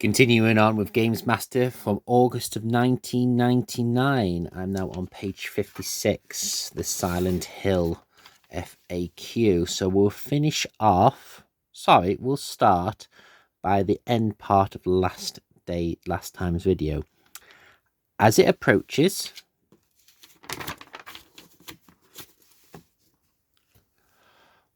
Continuing on with Gamesmaster from August of 1999. I'm now on page 56, the Silent Hill FAQ. So we'll start by the end part of last time's video. As it approaches,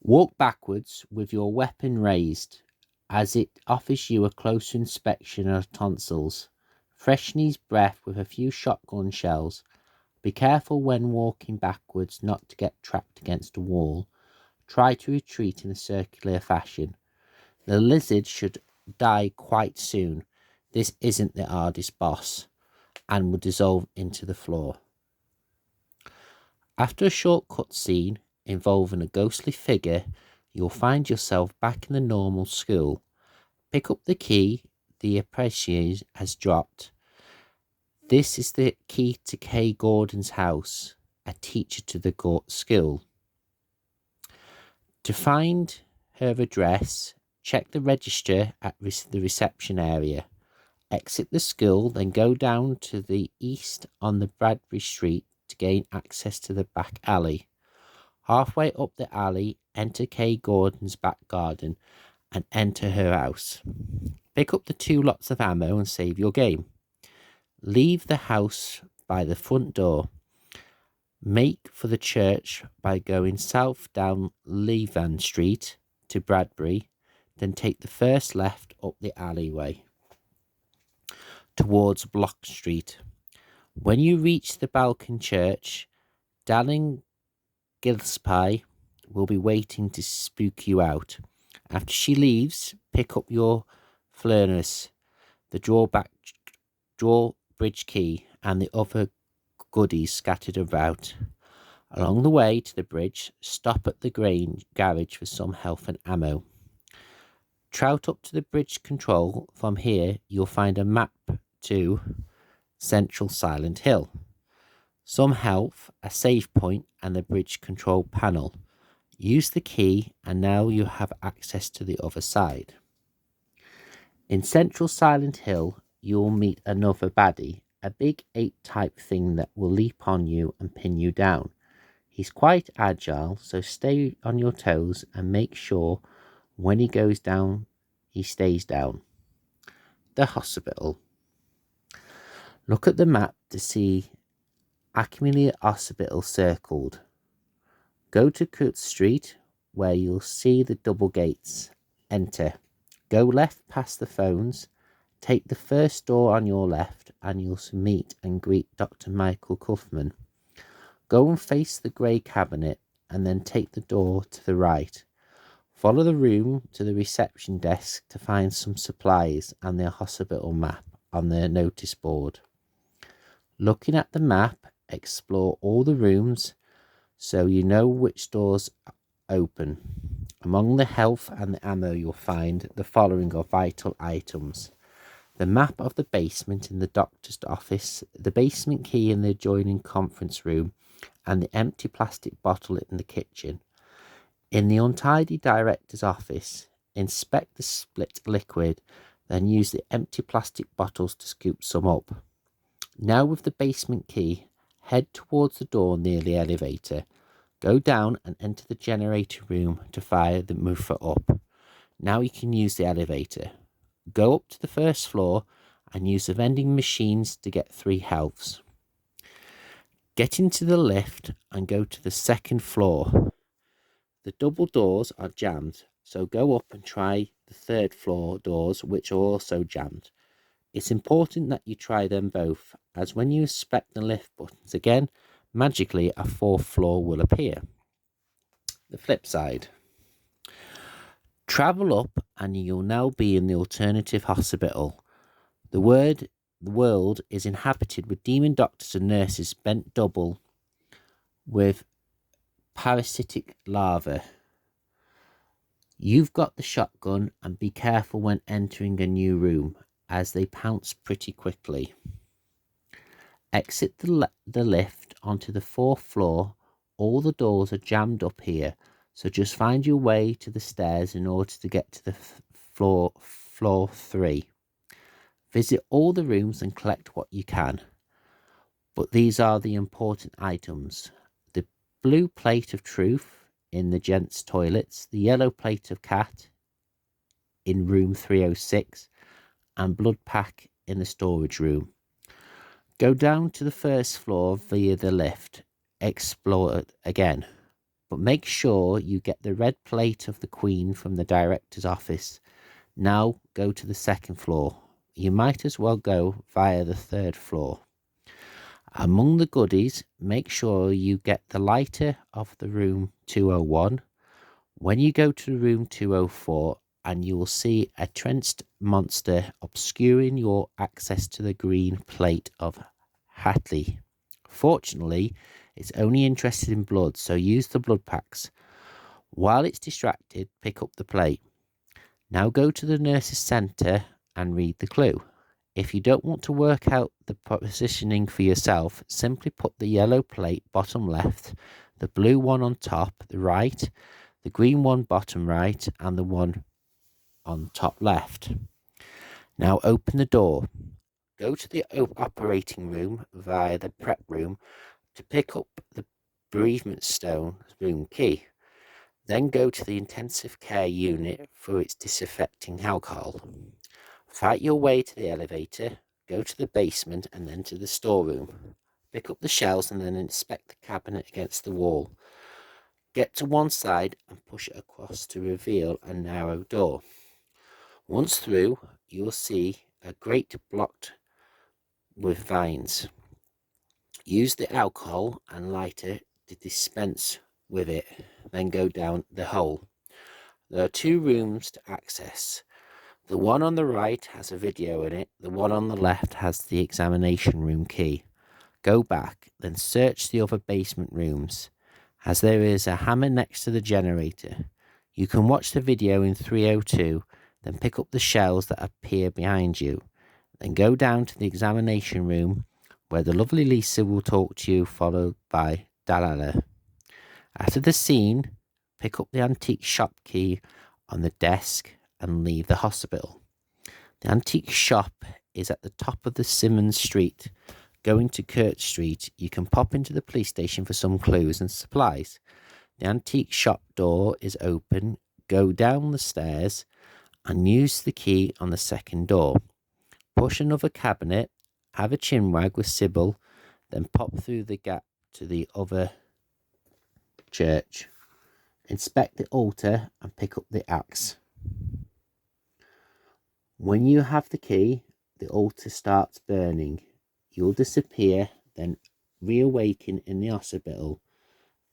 walk backwards with your weapon raised, as it offers you a closer inspection of tonsils. Freshen his breath with a few shotgun shells. Be careful when walking backwards not to get trapped against a wall. Try to retreat in a circular fashion. The lizard should die quite soon. This isn't the hardest boss, and will dissolve into the floor. After a short cutscene involving a ghostly figure, you'll find yourself back in the normal school. Pick up the key the apprentice has dropped. This is the key to Kay Gordon's house, a teacher to the school. To find her address, check the register at the reception area. Exit the school, then go down to the east on the Bradbury Street to gain access to the back alley. Halfway up the alley, enter Kay Gordon's back garden and enter her house. Pick up the 2 lots of ammo and save your game. Leave the house by the front door. Make for the church by going south down Levan Street to Bradbury, then take the first left up the alleyway towards Block Street. When you reach the Balkan Church, Darling Gillespie will be waiting to spook you out. After she leaves, pick up your furnace, the drawbridge key, and the other goodies scattered about. Along the way to the bridge, stop at the garage for some health and ammo. Trout up to the bridge control. From here, you'll find a map to Central Silent Hill, some health, a save point, and the bridge control panel. Use the key, and now you have access to the other side. In Central Silent Hill, you'll meet another baddie, a big ape-type thing that will leap on you and pin you down. He's quite agile, so stay on your toes and make sure when he goes down, he stays down. The hospital. Look at the map to see Acamelia Hospital circled. Go to Court Street, where you'll see the double gates. Enter. Go left past the phones. Take the first door on your left, and you'll meet and greet Dr. Michael Kaufman. Go and face the grey cabinet, and then take the door to the right. Follow the room to the reception desk to find some supplies and the hospital map on the notice board. Looking at the map, explore all the rooms so you know which doors open. Among the health and the ammo, you'll find the following are vital items: the map of the basement in the doctor's office, the basement key in the adjoining conference room, and the empty plastic bottle in the kitchen. In the untidy director's office, inspect the split liquid, then use the empty plastic bottles to scoop some up. Now with the basement key, head towards the door near the elevator. Go down and enter the generator room to fire the mover up. Now you can use the elevator. Go up to the first floor and use the vending machines to get 3 healths. Get into the lift and go to the second floor. The double doors are jammed, so go up and try the 3rd floor doors, which are also jammed. It's important that you try them both, as when you inspect the lift buttons again, magically a 4th floor will appear. The flip side. Travel up and you'll now be in the alternative hospital. The world is inhabited with demon doctors and nurses bent double with parasitic larvae. You've got the shotgun, and be careful when entering a new room, as they pounce pretty quickly. Exit the lift onto the 4th floor. All the doors are jammed up here, so just find your way to the stairs in order to get to the floor 3. Visit all the rooms and collect what you can. But these are the important items: the blue plate of truth in the gents' toilets, the yellow plate of cat in room 306, and blood pack in the storage room. Go down to the first floor via the lift. Explore it again. But make sure you get the red plate of the Queen from the director's office. Now go to the second floor. You might as well go via the third floor. Among the goodies, make sure you get the lighter of the room 201. When you go to room 204, and you will see a trenched monster obscuring your access to the green plate of Hatley. Fortunately, it's only interested in blood, so use the blood packs. While it's distracted, pick up the plate. Now go to the nurse's centre and read the clue. If you don't want to work out the positioning for yourself, simply put the yellow plate bottom left, the blue one on top the right, the green one bottom right, and the one on top left. Now open the door. Go to the operating room via the prep room to pick up the bereavement stone room key. Then go to the intensive care unit for its disinfecting alcohol. Fight your way to the elevator, go to the basement and then to the storeroom. Pick up the shelves and then inspect the cabinet against the wall. Get to one side and push it across to reveal a narrow door. Once through, you will see a grate blocked with vines. Use the alcohol and lighter to dispense with it, then go down the hole. There are 2 rooms to access. The one on the right has a video in it, the one on the left has the examination room key. Go back, then search the other basement rooms, as there is a hammer next to the generator. You can watch the video in 302, then pick up the shells that appear behind you. Then go down to the examination room, where the lovely Lisa will talk to you, followed by Dalala. After the scene, pick up the antique shop key on the desk and leave the hospital. The antique shop is at the top of the Simmons Street. Going to Kurt Street, you can pop into the police station for some clues and supplies. The antique shop door is open. Go down the stairs and use the key on the second door. Push another cabinet, have a chinwag with Sybil, then pop through the gap to the other church. Inspect the altar and pick up the axe. When you have the key, the altar starts burning. You'll disappear, then reawaken in the hospital.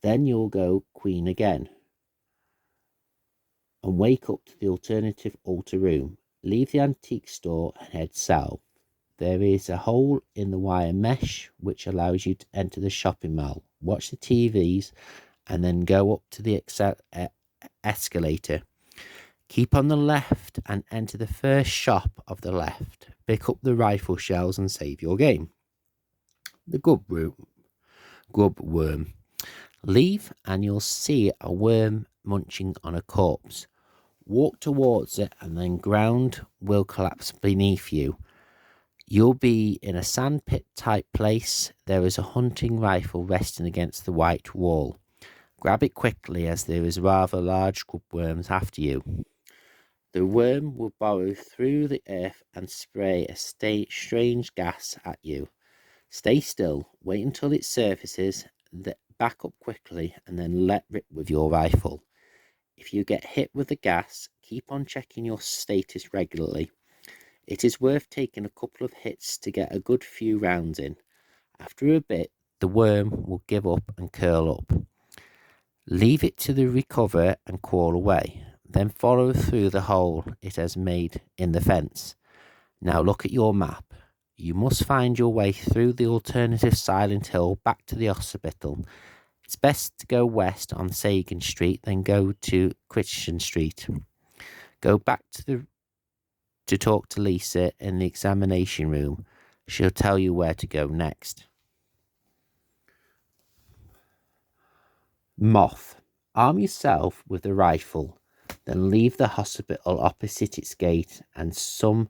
Then you'll go Queen again and wake up to the alternative altar room. Leave the antique store and head south. There is a hole in the wire mesh which allows you to enter the shopping mall. Watch the TVs and then go up to the escalator. Keep on the left and enter the first shop of the left. Pick up the rifle shells and save your game. The grub worm. Leave and you'll see a worm munching on a corpse. Walk towards it and then ground will collapse beneath you. You'll be in a sandpit type place. There is a hunting rifle resting against the white wall. Grab it quickly as there is rather large grub worms after you. The worm will burrow through the earth and spray a strange gas at you. Stay still, wait until it surfaces, back up quickly and then let rip with your rifle. If you get hit with the gas, keep on checking your status regularly. It is worth taking a couple of hits to get a good few rounds in. After a bit, the worm will give up and curl up. Leave it to recover and crawl away. Then follow through the hole it has made in the fence. Now look at your map. You must find your way through the alternative Silent Hill back to the hospital. It's best to go west on Sagan Street, then go to Christian Street. Go back to talk to Lisa in the examination room. She'll tell you where to go next. Moth. Arm yourself with the rifle, then leave the hospital opposite its gate and some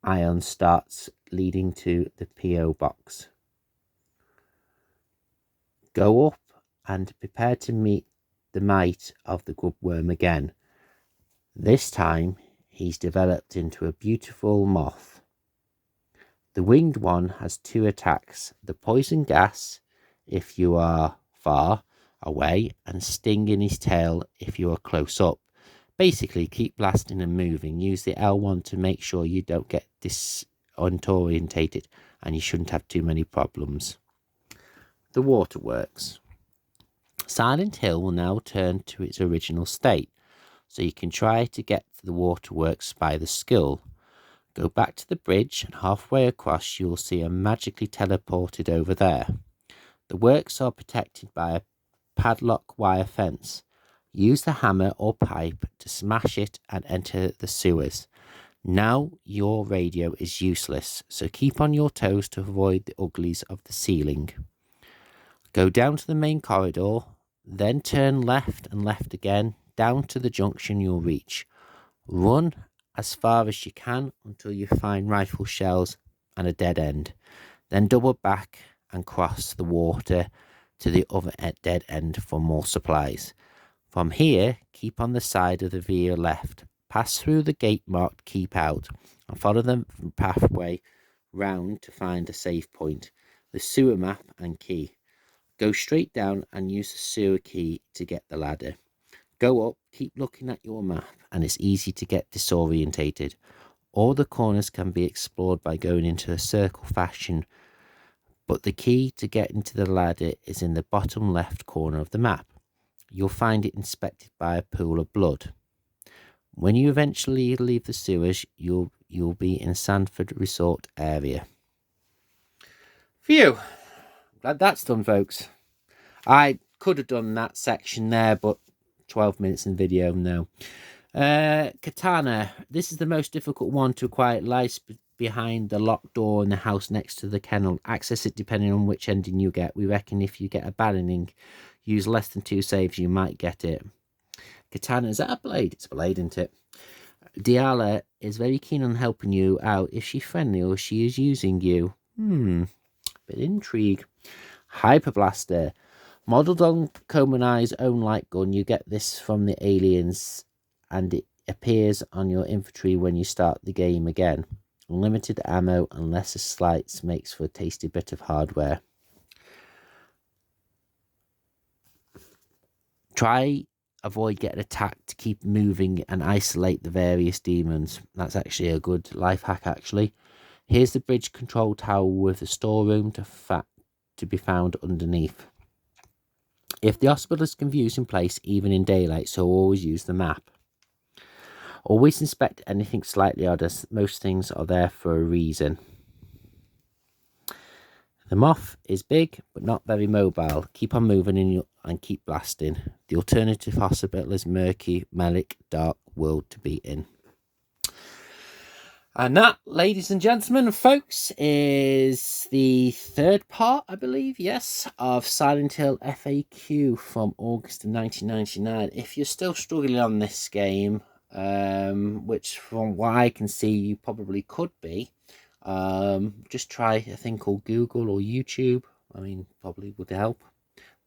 iron starts leading to the PO box. Go up and prepare to meet the mate of the grubworm again. This time he's developed into a beautiful moth. The winged one has 2 attacks: the poison gas if you are far away, and sting in his tail if you are close up. Basically, keep blasting and moving. Use the L1 to make sure you don't get disorientated, and you shouldn't have too many problems. The waterworks. Silent Hill will now turn to its original state, so you can try to get to the waterworks by the skill. Go back to the bridge, and halfway across you will see a magically teleported over there. The works are protected by a padlock wire fence. Use the hammer or pipe to smash it and enter the sewers. Now your radio is useless, so keep on your toes to avoid the uglies of the ceiling. Go down to the main corridor, then turn left and left again, down to the junction you'll reach. Run as far as you can until you find rifle shells and a dead end. Then double back and cross the water to the other dead end for more supplies. From here, keep on the side of the via left. Pass through the gate marked Keep Out and follow the pathway round to find a save point, the sewer map and key. Go straight down and use the sewer key to get the ladder. Go up, keep looking at your map, and it's easy to get disorientated. All the corners can be explored by going into a circle fashion, but the key to get into the ladder is in the bottom left corner of the map. You'll find it inspected by a pool of blood. When you eventually leave the sewers, you'll be in Sanford Resort area. Phew! Glad that's done, folks. I could have done that section there, but 12 minutes in video, no. Katana. This is the most difficult one to acquire. It lies behind the locked door in the house next to the kennel. Access it depending on which ending you get. We reckon if you get a bad ending, use less than 2 saves, you might get it. Katana, is that a blade? It's a blade, isn't it? Diala is very keen on helping you out. Is she friendly or she is using you? Bit of intrigue. Hyper Blaster. Modelled on Komanai's own light gun, you get this from the aliens, and it appears on your infantry when you start the game again. Unlimited ammo and lesser slights makes for a tasty bit of hardware. Avoid getting attacked to keep moving and isolate the various demons. That's actually a good life hack, actually. Here's the bridge control tower with a storeroom to be found underneath. If the hospital is confused in place, even in daylight, so always use the map. Always inspect anything slightly odd, as most things are there for a reason. The moth is big, but not very mobile. Keep on moving and keep blasting. The alternative hospital is murky, melic, dark world to be in. And that, ladies and gentlemen, folks, is the 3rd part, I believe, yes, of Silent Hill FAQ from August of 1999. If you're still struggling on this game, which from what I can see you probably could be, just try a thing called Google or YouTube. I mean, probably would help.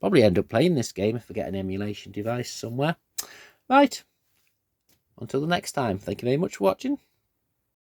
Probably end up playing this game if I get an emulation device somewhere. Right, until the next time, thank you very much for watching.